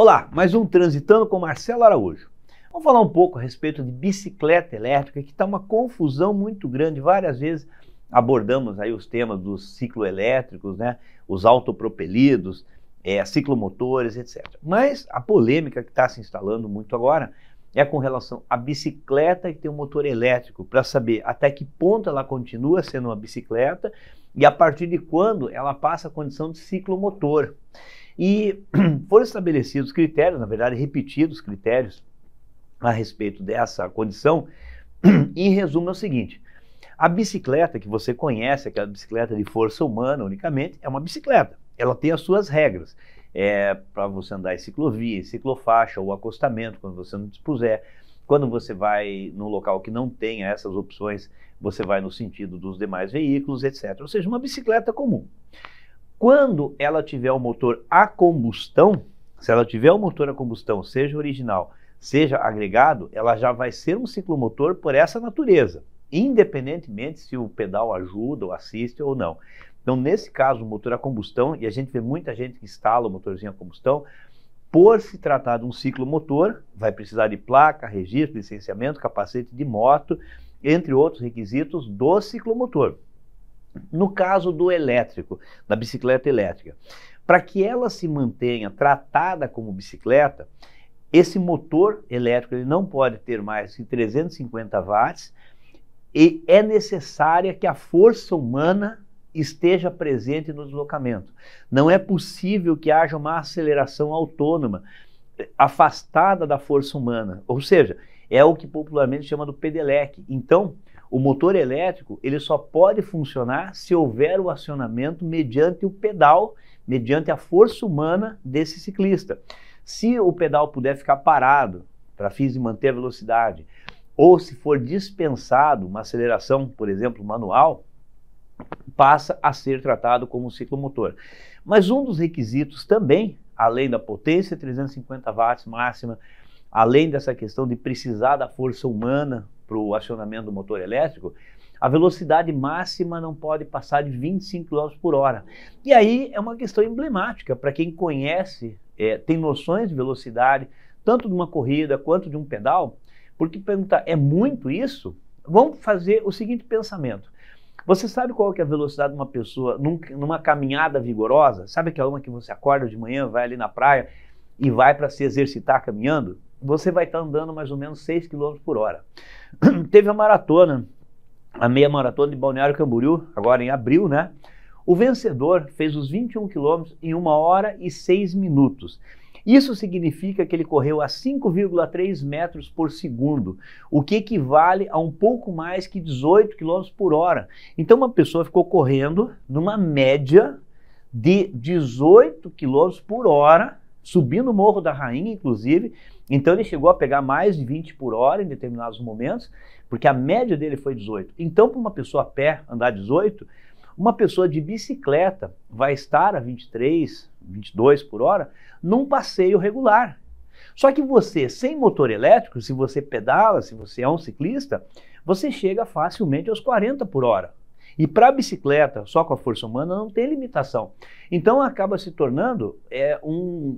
Olá, mais um Transitando com Marcelo Araújo. Vamos falar um pouco a respeito de bicicleta elétrica, que está uma confusão muito grande. Várias vezes abordamos aí os temas dos cicloelétricos, né? Os autopropelidos, ciclomotores, etc. Mas a polêmica que está se instalando muito agora é com relação à bicicleta que tem um motor elétrico, para saber até que ponto ela continua sendo uma bicicleta e a partir de quando ela passa a condição de ciclomotor. E foram estabelecidos critérios, na verdade repetidos critérios a respeito dessa condição. Em resumo é o seguinte: a bicicleta que você conhece, aquela bicicleta de força humana unicamente, é uma bicicleta. Ela tem as suas regras. Para você andar em ciclovia, em ciclofaixa ou acostamento, quando você não dispuser. Quando você vai num local que não tenha essas opções, você vai no sentido dos demais veículos, etc. Ou seja, uma bicicleta comum. Quando ela tiver o motor a combustão, se ela tiver o motor a combustão, seja original, seja agregado, ela já vai ser um ciclomotor por essa natureza, independentemente se o pedal ajuda ou assiste ou não. Então, nesse caso, o motor a combustão, e a gente vê muita gente que instala o motorzinho a combustão, por se tratar de um ciclomotor, vai precisar de placa, registro, licenciamento, capacete de moto, entre outros requisitos do ciclomotor. No caso do elétrico, da bicicleta elétrica, para que ela se mantenha tratada como bicicleta, esse motor elétrico ele não pode ter mais de 350 watts e é necessária que a força humana esteja presente no deslocamento. Não é possível que haja uma aceleração autônoma, afastada da força humana, ou seja, é o que popularmente chama do pedelec. Então, o motor elétrico ele só pode funcionar se houver o acionamento mediante o pedal, mediante a força humana desse ciclista. Se o pedal puder ficar parado para fins de manter a velocidade, ou se for dispensado uma aceleração, por exemplo, manual, passa a ser tratado como um ciclomotor. Mas um dos requisitos também, além da potência 350 watts máxima, além dessa questão de precisar da força humana para o acionamento do motor elétrico, a velocidade máxima não pode passar de 25 km por hora. E aí é uma questão emblemática para quem conhece, tem noções de velocidade, tanto de uma corrida quanto de um pedal, porque perguntar, é muito isso? Vamos fazer o seguinte pensamento. Você sabe qual que é a velocidade de uma pessoa numa caminhada vigorosa? Sabe aquela uma que você acorda de manhã, vai ali na praia e vai para se exercitar caminhando? Você vai estar andando mais ou menos 6 km por hora. Teve a maratona, a meia maratona de Balneário Camboriú, agora em abril, né? O vencedor fez os 21 km em 1 hora e 6 minutos. Isso significa que ele correu a 5,3 metros por segundo, o que equivale a um pouco mais que 18 km por hora. Então uma pessoa ficou correndo numa média de 18 km por hora, subindo o Morro da Rainha, inclusive. Então ele chegou a pegar mais de 20 por hora em determinados momentos, porque a média dele foi 18. Então, para uma pessoa a pé andar 18, uma pessoa de bicicleta vai estar a 23, 22 por hora num passeio regular. Só que você, sem motor elétrico, se você pedala, se você é um ciclista, você chega facilmente aos 40 por hora. E para a bicicleta, só com a força humana, não tem limitação. Então acaba se tornando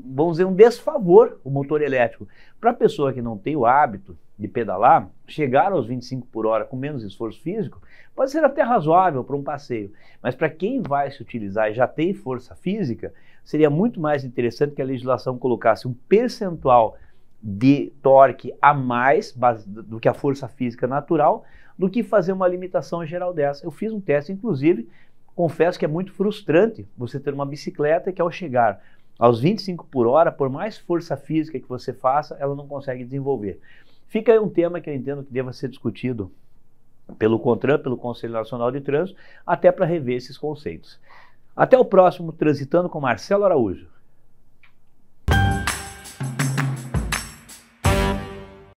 vamos dizer, um desfavor o motor elétrico. Para a pessoa que não tem o hábito de pedalar, chegar aos 25 por hora com menos esforço físico, pode ser até razoável para um passeio. Mas para quem vai se utilizar e já tem força física, seria muito mais interessante que a legislação colocasse um percentual de torque a mais do que a força física natural, do que fazer uma limitação geral dessa. Eu fiz um teste, inclusive, confesso que é muito frustrante você ter uma bicicleta que ao chegar aos 25 por hora, por mais força física que você faça, ela não consegue desenvolver. Fica aí um tema que eu entendo que deva ser discutido pelo CONTRAN, pelo Conselho Nacional de Trânsito, até para rever esses conceitos. Até o próximo Transitando com Marcelo Araújo.